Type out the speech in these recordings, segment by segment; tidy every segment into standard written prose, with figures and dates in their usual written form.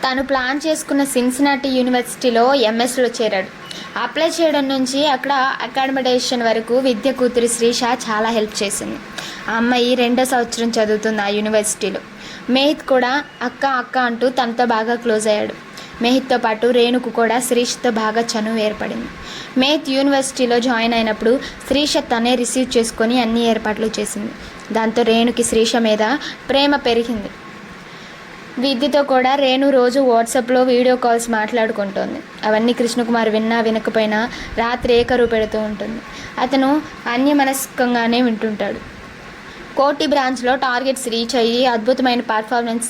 తను ప్లాన్ చేసుకున్న సిన్సినాటి యూనివర్సిటీలో ఎంఎస్లో చేరాడు. అప్లై చేయడం నుంచి అక్కడ అకామిడేషన్ వరకు విద్య కూతురు శ్రీష చాలా హెల్ప్ చేసింది. ఆ అమ్మాయి 2వ సంవత్సరం చదువుతుంది ఆ యూనివర్సిటీలో. మెహిత్ కూడా అక్క అక్క అంటూ తనతో బాగా క్లోజ్ అయ్యాడు. మెహిత్తో పాటు రేణుకు కూడా శ్రీషతో బాగా చనువు ఏర్పడింది. మెహిత్ యూనివర్సిటీలో జాయిన్ అయినప్పుడు శ్రీష తనే రిసీవ్ చేసుకొని అన్ని ఏర్పాట్లు చేసింది. దాంతో రేణుకి శ్రీష మీద ప్రేమ పెరిగింది. విద్యతో కూడా రేణు రోజు వాట్సాప్లో వీడియో కాల్స్ మాట్లాడుకుంటోంది. అవన్నీ కృష్ణకుమార్ విన్నా వినకపోయినా రాత్రి ఏకరువు పెడుతూ ఉంటుంది. అతను అన్యమనస్కంగానే వింటుంటాడు. కోటి బ్రాంచ్లో టార్గెట్స్ రీచ్ అయ్యి అద్భుతమైన పర్ఫార్మెన్స్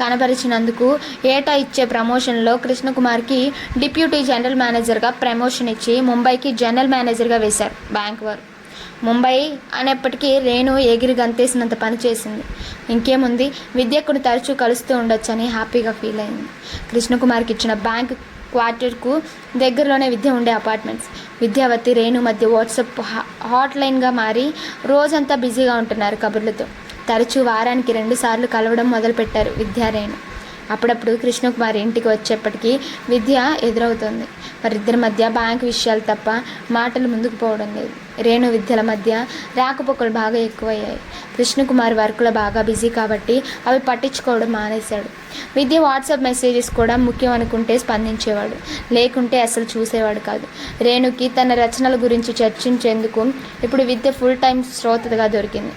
కనబరిచినందుకు ఏటా ఇచ్చే ప్రమోషన్లో కృష్ణకుమార్కి డిప్యూటీ జనరల్ మేనేజర్గా ప్రమోషన్ ఇచ్చి ముంబైకి జనరల్ మేనేజర్గా వేశారు బ్యాంక్ వారు. ముంబై అనేప్పటికీ రేణు ఎగిరి గంతేసినంత పని చేసింది. ఇంకేముంది, విద్యకును తరచూ కలుస్తూ ఉండొచ్చని హ్యాపీగా ఫీల్ అయింది. కృష్ణకుమార్కి ఇచ్చిన బ్యాంక్ క్వార్టర్కు దగ్గరలోనే విద్య ఉండే అపార్ట్మెంట్స్. విద్యావతి రేణు మధ్య వాట్సాప్ హాట్లైన్గా మారి రోజంతా బిజీగా ఉంటున్నారు కబుర్లతో. తరచూ వారానికి 2 సార్లు కలవడం మొదలుపెట్టారు విద్య రేణు. అప్పుడప్పుడు కృష్ణకుమార్ ఇంటికి వచ్చేప్పటికీ విద్య ఎదురవుతుంది. వారిద్దరి మధ్య బ్యాంకు విషయాలు తప్ప మాటలు ముందుకు పోవడం లేదు. రేణు విద్యల మధ్య రాకపోకలు బాగా ఎక్కువయ్యాయి. కృష్ణకుమార్ వర్క్లో బాగా బిజీ కాబట్టి అవి పట్టించుకోవడం మానేశాడు. విద్య వాట్సాప్ మెసేజెస్ కూడా ముఖ్యం అనుకుంటే స్పందించేవాడు, లేకుంటే అసలు చూసేవాడు కాదు. రేణుకి తన రచనల గురించి చర్చించేందుకు ఇప్పుడు విద్య ఫుల్ టైం శ్రోతగా దొరికింది.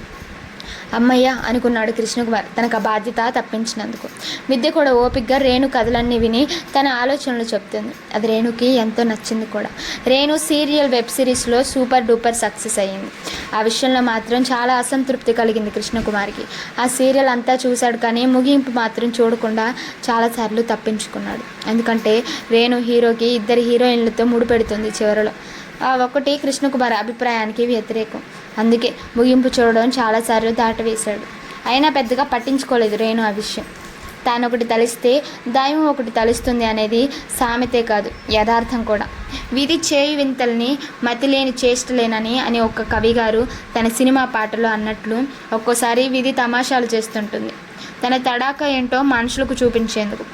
అమ్మయ్య అనుకున్నాడు కృష్ణకుమార్ తనకు ఆ బాధ్యత తప్పించినందుకు. విద్య కూడా ఓపికగా రేణు కథలన్నీ విని తన ఆలోచనలు చెప్తుంది. అది రేణుకి ఎంతో నచ్చింది కూడా. రేణు సీరియల్ వెబ్ సిరీస్లో సూపర్ డూపర్ సక్సెస్ అయ్యింది. ఆ విషయంలో మాత్రం చాలా అసంతృప్తి కలిగింది కృష్ణకుమార్కి. ఆ సీరియల్ అంతా చూశాడు కానీ ముగింపు మాత్రం చూడకుండా చాలాసార్లు తప్పించుకున్నాడు. ఎందుకంటే రేణు హీరోకి 2 హీరోయిన్లతో ముడిపెడుతుంది చివరిలో. ఆ ఒకటి కృష్ణకుమార్ అభిప్రాయానికి వ్యతిరేకం. అందుకే ముగింపు చూడడం చాలాసార్లు దాటవేశాడు. అయినా పెద్దగా పట్టించుకోలేదు రేణు ఆ విషయం. తానొకటి తలిస్తే దైవం ఒకటి తలుస్తుంది అనేది సామెతే కాదు, యథార్థం కూడా. విధి చేయి వింతల్ని మతిలేని చేష్టలేనని అని ఒక కవిగారు తన సినిమా పాటలో అన్నట్లు ఒక్కోసారి విధి తమాషాలు చేస్తుంటుంది తన తడాక ఏంటో మనుషులకు చూపించేందుకు.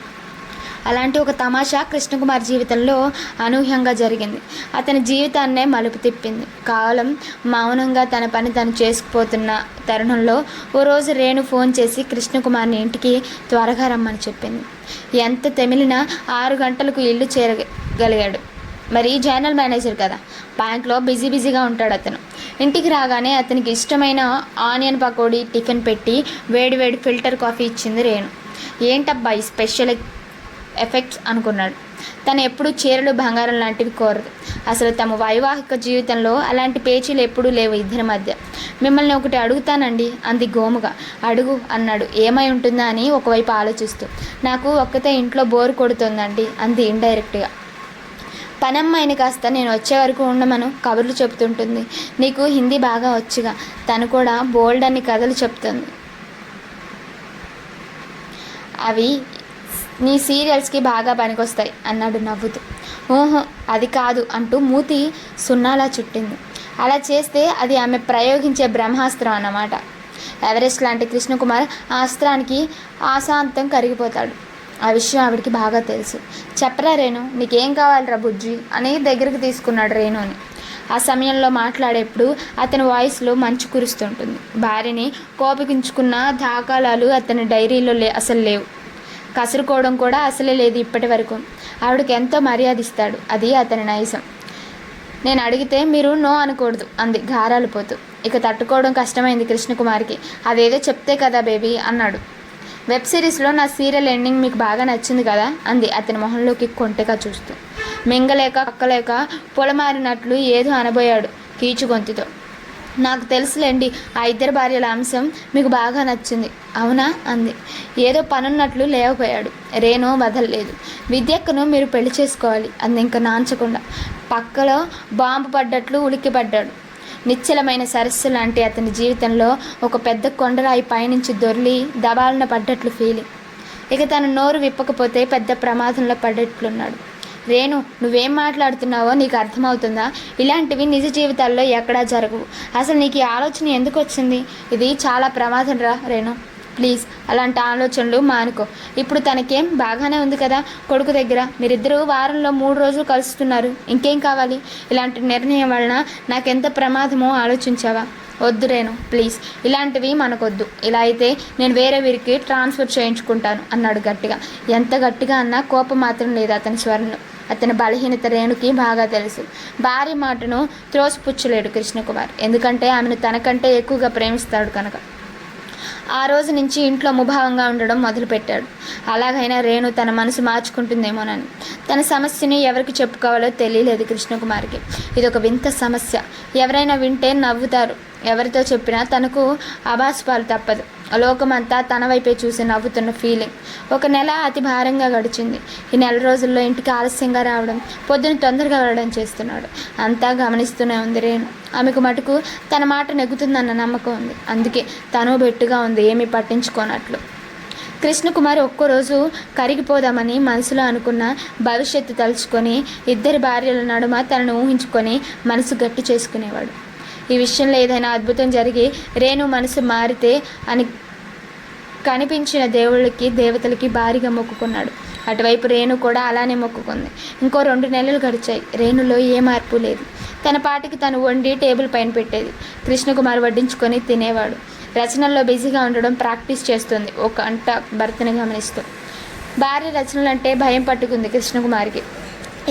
అలాంటి ఒక తమాషా కృష్ణకుమార్ జీవితంలో అనూహ్యంగా జరిగింది. అతని జీవితాన్నే మలుపు తిప్పింది. కాలం మౌనంగా తన పని తను చేసుకుపోతున్న తరుణంలో ఓ రోజు రేణు ఫోన్ చేసి కృష్ణకుమార్ని ఇంటికి త్వరగా రమ్మని చెప్పింది. ఎంత తెమిలినా 6 గంటలకు ఇల్లు చేరగలిగాడు. మరి జనరల్ మేనేజర్ కదా, బ్యాంక్లో బిజీగా ఉంటాడు అతను. ఇంటికి రాగానే అతనికి ఇష్టమైన ఆనియన్ పకోడీ టిఫిన్ పెట్టి వేడివేడి ఫిల్టర్ కాఫీ ఇచ్చింది రేణు. ఏంటబ్బా ఈ స్పెషల్ ఎఫెక్ట్స్ అనుకున్నాడు. తను ఎప్పుడూ చీరలు బంగారం లాంటివి కోరదు. అసలు తమ వైవాహిక జీవితంలో అలాంటి పేచీలు ఎప్పుడూ లేవు ఇద్దరి మధ్య. మిమ్మల్ని ఒకటి అడుగుతానండి అంది గోముగా. అడుగు అన్నాడు ఏమై ఉంటుందా అని ఒకవైపు ఆలోచిస్తూ. నాకు ఒక్కతే ఇంట్లో బోరు కొడుతుందండి అంది ఇండైరెక్ట్గా. పనమ్మాయిని కాస్త నేను వచ్చే వరకు ఉండమను, కబుర్లు చెప్తుంటుంది. నీకు హిందీ బాగా వచ్చుగా. తను కూడా బోల్డ్ అని కథలు చెప్తుంది. అవి నీ సీరియల్స్కి బాగా పనికొస్తాయి అన్నాడు నవ్వుతూ. ఓహో అది కాదు అంటూ మూతి సున్నాలా చుట్టింది. అలా చేస్తే అది ఆమె ప్రయోగించే బ్రహ్మాస్త్రం అన్నమాట. ఎవరెస్ట్ లాంటి కృష్ణకుమార్ ఆ అస్త్రానికి ఆశాంతం కరిగిపోతాడు. ఆ విషయం ఆవిడికి బాగా తెలుసు. చెప్పరా రేణు, నీకేం కావాలిరా బుజ్జి అని దగ్గరికి తీసుకున్నాడు రేణుని. ఆ సమయంలో మాట్లాడేప్పుడు అతని వాయిస్లో మంచు కురుస్తుంటుంది. భార్యని కోపగించుకున్న దాఖలాలు అతని డైరీలో అసలు లేవు. కసురుకోవడం కూడా అసలే లేదు ఇప్పటి వరకు. ఆవిడకి ఎంతో మర్యాద ఇస్తాడు, అది అతని నైజం. నేను అడిగితే మీరు నో అనకూడదు అంది గారాలు పోతూ. ఇక తట్టుకోవడం కష్టమైంది కృష్ణకుమార్కి. అదేదో చెప్తే కదా బేబీ అన్నాడు. వెబ్ సిరీస్లో నా సీరియల్ ఎండింగ్ మీకు బాగా నచ్చింది కదా అంది అతని మొహంలోకి కొంటెగా చూస్తూ. మింగలేక కక్కలేక పొలమారినట్లు ఏదో అనబోయాడు కీచు గొంతుతో. నాకు తెలుసులేండి, ఆ 2 భార్యల అంశం మీకు బాగా నచ్చింది అవునా అంది. ఏదో పనున్నట్లు లేవపోయాడు. రేణు వదలలేదు. విద్యక్కను మీరు పెళ్లి చేసుకోవాలి అంది ఇంకా నాంచకుండా. పక్కలో బాంబు పడ్డట్లు ఉలిక్కిపడ్డాడు. నిశ్చలమైన సరస్సు లాంటి అతని జీవితంలో ఒక పెద్ద కొండరాయి పైనుంచి దొర్లి దబాలన పడ్డట్లు ఫీలింగ్. ఇక తను నోరు విప్పకపోతే పెద్ద ప్రమాదంలో పడ్డట్లున్నాడు. రేణు నువ్వేం మాట్లాడుతున్నావో నీకు అర్థమవుతుందా? ఇలాంటివి నిజ జీవితాల్లో ఎక్కడా జరగవు. అసలు నీకు ఈ ఆలోచన ఎందుకు వచ్చింది? ఇది చాలా ప్రమాదం రా రేణు. ప్లీజ్ అలాంటి ఆలోచనలు మానుకో. ఇప్పుడు తనకేం బాగానే ఉంది కదా కొడుకు దగ్గర. మీరిద్దరూ వారంలో 3 రోజులు కలుస్తున్నారు. ఇంకేం కావాలి? ఇలాంటి నిర్ణయం వలన నాకెంత ప్రమాదమో ఆలోచించావా? వద్దు రేణు, ప్లీజ్ ఇలాంటివి మనకొద్దు. ఇలా అయితే నేను వేరే వీరికి ట్రాన్స్ఫర్ చేయించుకుంటాను అన్నాడు గట్టిగా. ఎంత గట్టిగా అన్నా కోపం మాత్రం లేదు అతని స్వరంలో. అతని బలహీనత రేణుకి బాగా తెలుసు. భార్య మాటను త్రోసిపుచ్చలేడు కృష్ణకుమార్. ఎందుకంటే ఆమెను తనకంటే ఎక్కువగా ప్రేమిస్తాడు కనుక. ఆ రోజు నుంచి ఇంట్లో ముభావంగా ఉండడం మొదలుపెట్టాడు. అలాగైనా రేణు తన మనసు మార్చుకుంటుందేమోనని. తన సమస్యని ఎవరికి చెప్పుకోవాలో తెలియలేదు కృష్ణకుమార్కి. ఇదొక వింత సమస్య. ఎవరైనా వింటే నవ్వుతారు. ఎవరితో చెప్పినా తనకు అభాస్పాలు తప్పదు. లోకమంతా తన వైపే చూసి నవ్వుతున్న ఫీలింగ్. 1 నెల అతి భారంగా గడిచింది. ఈ 4 రోజుల్లో ఇంటికి ఆలస్యంగా రావడం, పొద్దున తొందరగా వెళ్ళడం చేస్తున్నాడు. అంతా గమనిస్తూనే ఉంది రేణు. ఆమెకు మటుకు తన మాట నెగ్గుతుందన్న నమ్మకం ఉంది. అందుకే తను బెట్టుగా ఉంది, ఏమీ పట్టించుకోనట్లు. కృష్ణకుమార్ ఒక్కరోజు కరిగిపోదామని మనసులో అనుకున్న భవిష్యత్తు తలుచుకొని ఇద్దరి భార్యల నడుమ తనను ఊహించుకొని మనసు గట్టి చేసుకునేవాడు. ఈ విషయంలో ఏదైనా అద్భుతం జరిగి రేణు మనసు మారితే అని కనిపించిన దేవుళ్ళకి దేవతలకి భారీగా మొక్కుకున్నాడు. అటువైపు రేణు కూడా అలానే మొక్కుకుంది. ఇంకో 2 నెలలు గడిచాయి. రేణులో ఏ మార్పు లేదు. తన పాటికి తను వండి టేబుల్ పైన పెట్టేది. కృష్ణకుమార్ వడ్డించుకొని తినేవాడు. రచనల్లో బిజీగా ఉండడం ప్రాక్టీస్ చేస్తుంది ఒక గంట భర్తని గమనిస్తూ. భార్య రచనలంటే భయం పట్టుకుంది కృష్ణకుమార్కి.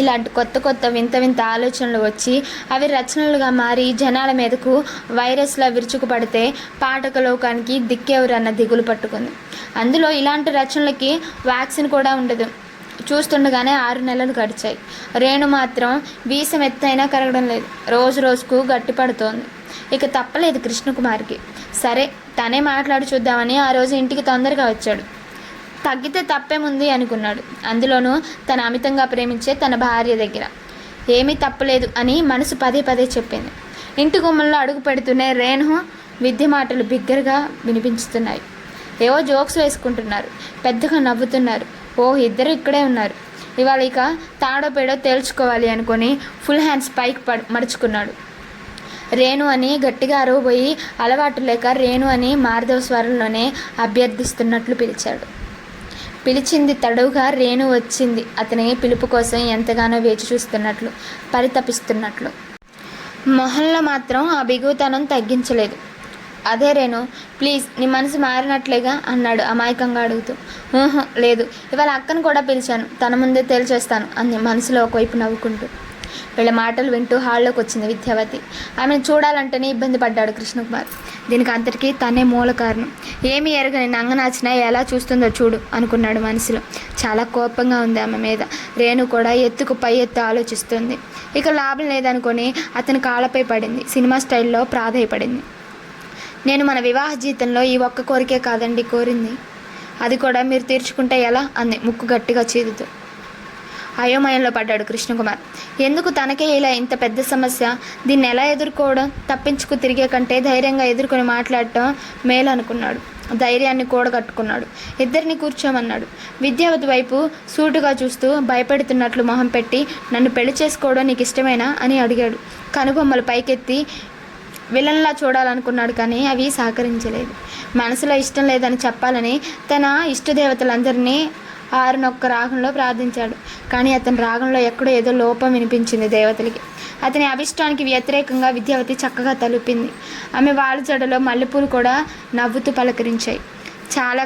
ఇలాంటి కొత్త వింత ఆలోచనలు వచ్చి అవి రచనలుగా మారి జనాల మీదకు వైరస్లా విరుచుకుపడితే పాఠక లోకానికి దిక్కెవరన్న దిగులు పట్టుకుంది. అందులో ఇలాంటి రచనలకి వ్యాక్సిన్ కూడా ఉండదు. చూస్తుండగానే 6 నెలలు గడిచాయి. రేణు మాత్రం వీసం ఎత్తైనా కరగడం లేదు. రోజుకు గట్టి పడుతోంది. ఇక తప్పలేదు కృష్ణకుమార్కి. సరే తనే మాట్లాడి చూద్దామని ఆ రోజు ఇంటికి తొందరగా వచ్చాడు. తగ్గితే తప్పేముంది అనుకున్నాడు. అందులోనూ తను అమితంగా ప్రేమించే తన భార్య దగ్గర ఏమీ తప్పలేదు అని మనసు పదే చెప్పింది. ఇంటి గుమ్మంలో అడుగు పెడుతూనే రేణు విద్య మాటలు బిగ్గరగా వినిపించుతున్నాయి. ఏవో జోక్స్ వేసుకుంటున్నారు. పెద్దగా నవ్వుతున్నారు. ఇద్దరు ఇక్కడే ఉన్నారు. ఇవాళ ఇక తాడో పేడో తేల్చుకోవాలి అనుకొని ఫుల్ హ్యాండ్స్ పైకి మడుచుకున్నాడు. రేణు అని గట్టిగా అరవబోయి అలవాటు లేక రేణు అని మార్ధవ స్వరంలోనే అభ్యర్థిస్తున్నట్లు పిలిచాడు. పిలిచింది తడువుగా రేణు వచ్చింది. అతని పిలుపు కోసం ఎంతగానో వేచి చూస్తున్నట్లు, పరితపిస్తున్నట్లు. మొహంలో మాత్రం ఆ బిగుతనం తగ్గించలేదు. అదే రేణు, ప్లీజ్ నీ మనసు మారినట్లేగా అన్నాడు అమాయకంగా అడుగుతూ. లేదు, ఇవాళ అక్కను కూడా పిలిచాను, తన ముందే తేల్చేస్తాను అంది మనసులో ఒకవైపు నవ్వుకుంటూ. వీళ్ళ మాటలు వింటూ హాల్లోకి వచ్చింది విద్యావతి. ఆమెను చూడాలంటేనే ఇబ్బంది పడ్డాడు కృష్ణకుమార్. దీనికి అంతటికీ తనే మూల కారణం. ఏమీ ఎరగని నంగనాచినా ఎలా చూస్తుందో చూడు అనుకున్నాడు మనసులో. చాలా కోపంగా ఉంది ఆమె మీద. రేణు కూడా ఎత్తుకు పై ఎత్తు ఆలోచిస్తుంది. ఇక లాభం లేదనుకొని అతని కాళ్ళపై పడింది. సినిమా స్టైల్లో ప్రాధేయపడింది. నేను మన వివాహ జీవితంలో ఈ ఒక్క కోరికే కాదండి కోరింది, అది కూడా మీరు తీర్చుకుంటే ఎలా అంది ముక్కు గట్టిగా చీదుతూ. అయోమయంలో పడ్డాడు కృష్ణకుమార్. ఎందుకు తనకే ఇలా ఇంత పెద్ద సమస్య? దీన్ని ఎలా ఎదుర్కోవడం? తప్పించుకు తిరిగే కంటే ధైర్యంగా ఎదుర్కొని మాట్లాడటం మేలు అనుకున్నాడు. ధైర్యాన్ని కూడగట్టుకున్నాడు. ఇద్దరిని కూర్చోమన్నాడు. విద్యావతి వైపు సూటుగా చూస్తూ భయపెడుతున్నట్లు మొహం పెట్టి, నన్ను పెళ్లి చేసుకోవడం నీకు ఇష్టమేనా అని అడిగాడు. కనుబొమ్మలు పైకెత్తి విలన్లా చూడాలనుకున్నాడు, కానీ అవి సహకరించలేదు. మనసులో ఇష్టం లేదని చెప్పాలని తన ఇష్టదేవతలందరినీ 6 రాగంలో ప్రార్థించాడు. కానీ అతని రాగంలో ఎక్కడో ఏదో లోపం వినిపించింది దేవతలకి. అతని అభిష్టానికి వ్యతిరేకంగా విద్యావతి చక్కగా తలుపింది. ఆమె వాళ్ళ జడలో మల్లెపూలు కూడా నవ్వుతూ పలకరించాయి. చాలా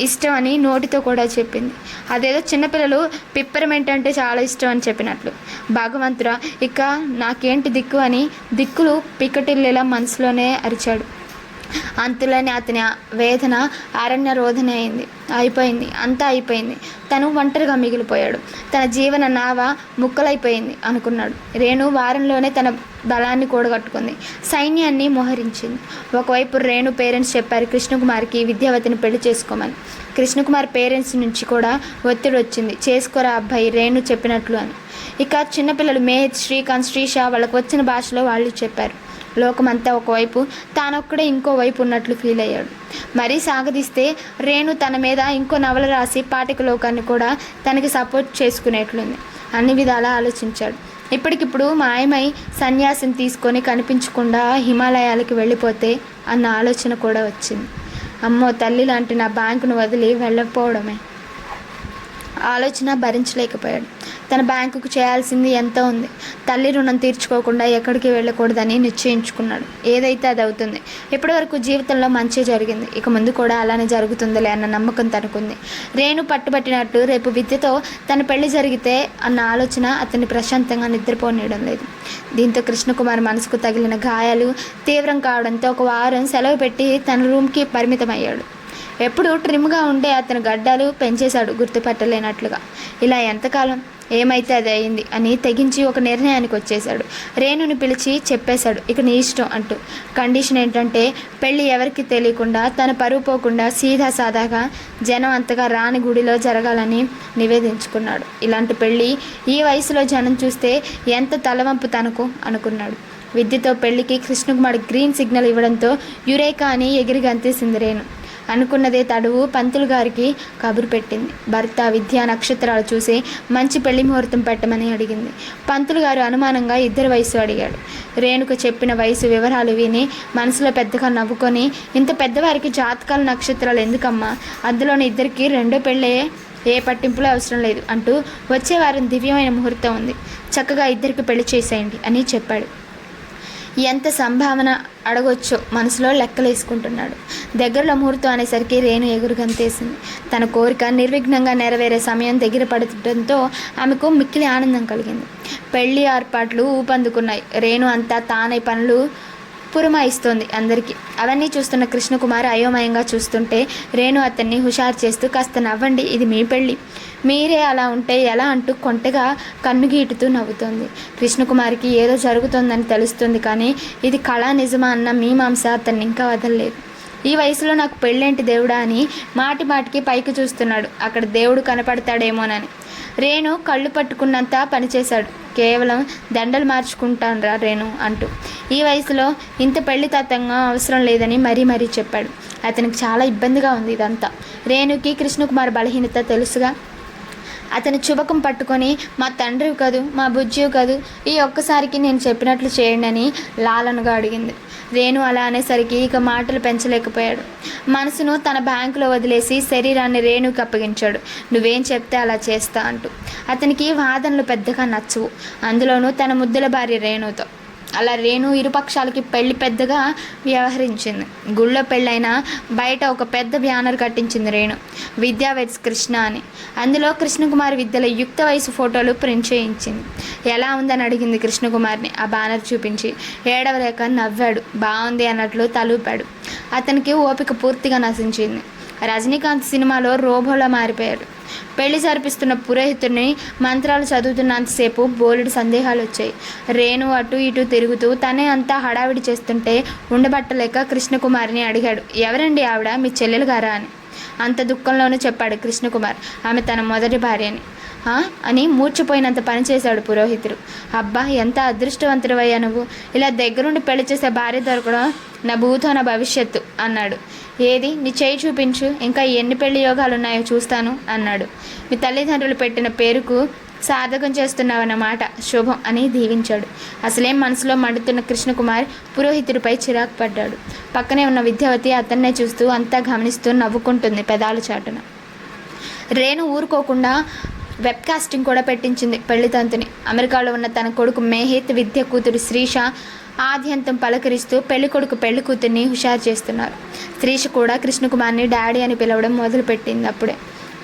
ఇష్టం అని నోటితో కూడా చెప్పింది. అదేదో చిన్నపిల్లలు పిప్పరమెంట్ అంటే చాలా ఇష్టం అని చెప్పినట్లు. భగవంతుడా, ఇక నాకేంటి దిక్కు అని దిక్కులు పిక్కటిల్లేలా మనసులోనే అరిచాడు. అంతులోనే అతని వేదన అరణ్య రోధన అయిపోయింది. అంతా అయిపోయింది. తను ఒంటరిగా మిగిలిపోయాడు. తన జీవన నావ ముక్కలైపోయింది అనుకున్నాడు. రేణు వారంలోనే తన బలాన్ని కూడగట్టుకుంది. సైన్యాన్ని మోహరించింది. ఒకవైపు రేణు పేరెంట్స్ చెప్పారు కృష్ణకుమార్కి విద్యావతిని పెళ్లి చేసుకోమని. కృష్ణకుమార్ పేరెంట్స్ నుంచి కూడా ఒత్తిడి వచ్చింది, చేసుకోరా అబ్బాయి రేణు చెప్పినట్లు అని. ఇక చిన్నపిల్లలు మేహత్, శ్రీకాంత్, శ్రీషా వాళ్ళకు వచ్చిన భాషలో వాళ్ళు చెప్పారు. లోకమంతా ఒకవైపు, తానొక్కడే ఇంకో వైపు ఉన్నట్లు ఫీల్ అయ్యాడు. మరీ సాగదీస్తే రేణు తన మీద ఇంకో నవల రాసి పాఠక లోకాన్ని కూడా తనకి సపోర్ట్ చేసుకునేట్లుంది. అన్ని విధాలా ఆలోచించాడు. ఇప్పటికిప్పుడు మాయమై సన్యాసం తీసుకొని కనిపించకుండా హిమాలయాలకి వెళ్ళిపోతే అన్న ఆలోచన కూడా వచ్చింది. అమ్మో తల్లి లాంటి నా బ్యాంకును వదిలి వెళ్ళకపోవడమే. ఆలోచన భరించలేకపోయాడు. తన బ్యాంకుకు చేయాల్సింది ఎంతో ఉంది. తల్లి రుణం తీర్చుకోకుండా ఎక్కడికి వెళ్ళకూడదని నిశ్చయించుకున్నాడు. ఏదైతే అది అవుతుంది. ఇప్పటివరకు జీవితంలో మంచి జరిగింది, ఇక ముందు కూడా అలానే జరుగుతుందిలే అన్న నమ్మకం తనకుంది. రేణు పట్టుబట్టినట్టు రేపు విద్యతో తన పెళ్లి జరిగితే అన్న ఆలోచన అతన్ని ప్రశాంతంగా నిద్రపోనీయడం లేదు. దీంతో కృష్ణకుమార్ మనసుకు తగిలిన గాయాలు తీవ్రం కావడంతో ఒక వారం సెలవు పెట్టి తన రూమ్కి పరిమితమయ్యాడు. ఎప్పుడు ట్రిమ్గా ఉండే అతను గడ్డాలు పెంచేశాడు గుర్తుపట్టలేనట్లుగా. ఇలా ఎంతకాలం, ఏమైతే అది అయింది అని తెగించి ఒక నిర్ణయానికి వచ్చేశాడు. రేణుని పిలిచి చెప్పేశాడు, ఇక నీ ఇష్టం అంటూ. కండిషన్ ఏంటంటే పెళ్ళి ఎవరికి తెలియకుండా, తన పరువు పోకుండా సీదా సాదాగా జనం అంతగా రాని గుడిలో జరగాలని నివేదించుకున్నాడు. ఇలాంటి పెళ్ళి ఈ వయసులో జనం చూస్తే ఎంత తలవంపు తనకు అనుకున్నాడు. విద్యతో పెళ్లికి కృష్ణకుమార్ గ్రీన్ సిగ్నల్ ఇవ్వడంతో యురేకా అని ఎగిరి గంతేసింది రేణు. అనుకున్నదే తడువు పంతులు గారికి కబురు పెట్టింది. భర్త విద్యా నక్షత్రాలు చూసి మంచి పెళ్లి ముహూర్తం పెట్టమని అడిగింది. పంతులు గారు అనుమానంగా ఇద్దరి వయసు అడిగాడు. రేణుకు చెప్పిన వయసు వివరాలు విని మనసులో పెద్దగా నవ్వుకొని, ఇంత పెద్దవారికి జాతకాలు నక్షత్రాలు ఎందుకమ్మా, అందులోని ఇద్దరికి రెండో పెళ్ళే, ఏ పట్టింపులు అవసరం లేదు అంటూ వచ్చే వారం దివ్యమైన ముహూర్తం ఉంది, చక్కగా ఇద్దరికి పెళ్లి చేసేయండి అని చెప్పాడు. ఎంత సంభావన అడగొచ్చో మనసులో లెక్కలేసుకుంటున్నాడు. దగ్గరలో ముహూర్తం అనేసరికి రేణు ఎగురు గంతేసింది. తన కోరిక నిర్విఘ్నంగా నెరవేరే సమయం దగ్గర పడటంతో ఆమెకు మిక్కిలి ఆనందం కలిగింది. పెళ్లి ఏర్పాట్లు ఊపందుకున్నాయి. రేణు అంతా తానే పనులు పురమాయిస్తోంది అందరికీ. అవన్నీ చూస్తున్న కృష్ణకుమార్ అయోమయంగా చూస్తుంటే రేణు అతన్ని హుషారు చేస్తూ, కాస్త నవ్వండి, ఇది మీ పెళ్ళి, మీరే అలా ఉంటే ఎలా అంటూ కొంటగా కన్నుగీటుతూ నవ్వుతోంది. కృష్ణకుమార్కి ఏదో జరుగుతోందని తెలుస్తుంది, కానీ ఇది కళా నిజమా అన్న మీమాంస అతన్ని ఇంకా వదలలేదు. ఈ వయసులో నాకు పెళ్ళేంటి దేవుడా అని మాటి మాటికి పైకి చూస్తున్నాడు. అక్కడ దేవుడు కనపడతాడేమోనని. రేణు కళ్ళు పట్టుకున్నంత పనిచేశాడు. కేవలం దండలు మార్చుకుంటాన్రా రేణు అంటూ. ఈ వయసులో ఇంత పెళ్లి తత్వంగా అవసరం లేదని మరీ చెప్పాడు. అతనికి చాలా ఇబ్బందిగా ఉంది ఇదంతా. రేణుకి కృష్ణకుమార్ బలహీనత తెలుసుగా. అతని చుబకం పట్టుకొని, మా తండ్రివి కదూ, మా బుజ్జివి కదూ, ఈ ఒక్కసారికి నేను చెప్పినట్లు చేయండి అని లాలనగా అడిగింది. రేణు అలా అనేసరికి ఇక మాటలు పెంచలేకపోయాడు. మనసును తన బ్యాంకులో వదిలేసి శరీరాన్ని రేణుకి అప్పగించాడు. నువ్వేం చెప్తే అలా చేస్తా అంటూ. అతనికి వాదనలు పెద్దగా నచ్చవు, అందులోనూ తన ముద్దుల భార్య రేణుతో. అలా రేణు ఇరుపక్షాలకి పెళ్లి పెద్దగా వ్యవహరించింది. గుళ్ళో పెళ్ళైనా బయట ఒక పెద్ద బ్యానర్ కట్టించింది రేణు, విద్యా వెడ్స్ కృష్ణ అని. అందులో కృష్ణకుమార్ విద్యల యుక్త వయసు ఫోటోలు ప్రింట్ చేయించింది. ఎలా ఉందని అడిగింది కృష్ణకుమార్ని ఆ బ్యానర్ చూపించి. ఏడవలేక నవ్వాడు. బాగుంది అన్నట్లు తలూపాడు. అతనికి ఓపిక పూర్తిగా నశించింది. రజనీకాంత్ సినిమాలో రోబోలా మారిపోయాడు. పెళ్లి జరిపిస్తున్న పురోహితుడిని మంత్రాలు చదువుతున్నంతసేపు బోలెడు సందేహాలు వచ్చాయి. రేణు అటు ఇటు తిరుగుతూ తనే అంతా హడావిడి చేస్తుంటే ఉండబట్టలేక కృష్ణకుమార్ని అడిగాడు, ఎవరండి ఆవిడ, మీ చెల్లెలు గారా అని. అంత దుఃఖంలోనూ చెప్పాడు కృష్ణకుమార్, ఆమె తన మొదటి భార్య అని. అని మూర్చిపోయినంత పనిచేశాడు పురోహితుడు. అబ్బా, ఎంత అదృష్టవంతుడవయ్యా నువ్వు, ఇలా దగ్గరుండి పెళ్లి చేసే భార్య దొరకడం నా భూతో నా భవిష్యత్తు అన్నాడు. ఏది, నీ చేయి చూపించు, ఇంకా ఎన్ని పెళ్లి యోగాలు ఉన్నాయో చూస్తాను అన్నాడు. మీ తల్లిదండ్రులు పెట్టిన పేరుకు సాధకం చేస్తున్నావన్నమాట, శుభం అని దీవించాడు. అసలేం మనసులో మండుతున్న కృష్ణకుమార్ పురోహితుడిపై చిరాకు పడ్డాడు. పక్కనే ఉన్న విద్యావతి అతన్నే చూస్తూ అంతా గమనిస్తూ నవ్వుకుంటుంది పెదాలు చాటున. రేణు ఊరుకోకుండా వెబ్కాస్టింగ్ కూడా పెట్టించింది పెళ్లి తంతుని. అమెరికాలో ఉన్న తన కొడుకు మేహిత్, విద్య కూతురు శ్రీష ఆద్యంతం పలకరిస్తూ పెళ్లి కొడుకు పెళ్లి కూతుర్ని హుషారు చేస్తున్నారు. శ్రీష కూడా కృష్ణకుమార్ని డాడీ అని పిలవడం మొదలుపెట్టింది అప్పుడే.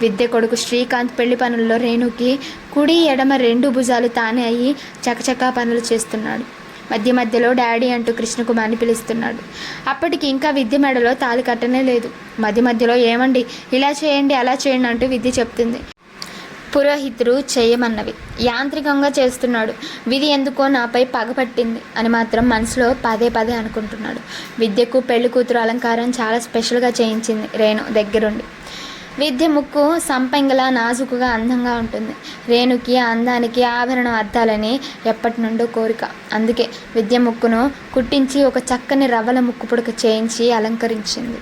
విద్య కొడుకు శ్రీకాంత్ పెళ్లి పనుల్లో రేణుకి కుడి ఎడమ రెండు భుజాలు తానే అయ్యి చకచకా పనులు చేస్తున్నాడు. మధ్యలో డాడీ అంటూ కృష్ణకుమార్ని పిలుస్తున్నాడు. అప్పటికి ఇంకా విద్య మెడలో తాళి కట్టనే లేదు. మధ్యలో ఏమండి, ఇలా చేయండి అలా చేయండి అంటూ విద్య చెప్తుంది. పురోహితుడు చేయమన్నవి యాంత్రికంగా చేస్తున్నాడు. విధి ఎందుకో నాపై పగపట్టింది అని మాత్రం మనసులో పదే అనుకుంటున్నాడు. విద్యకు పెళ్లి కూతురు అలంకారం చాలా స్పెషల్గా చేయించింది రేణు దగ్గరుండి. విద్య ముక్కు సంపెంగలా నాజుకుగా అందంగా ఉంటుంది. రేణుకి ఆ అందానికి ఆభరణం అద్దాలని ఎప్పటి నుండో కోరిక. అందుకే విద్య ముక్కును కుట్టించి ఒక చక్కని రవ్వల ముక్కు పుడక చేయించి అలంకరించింది.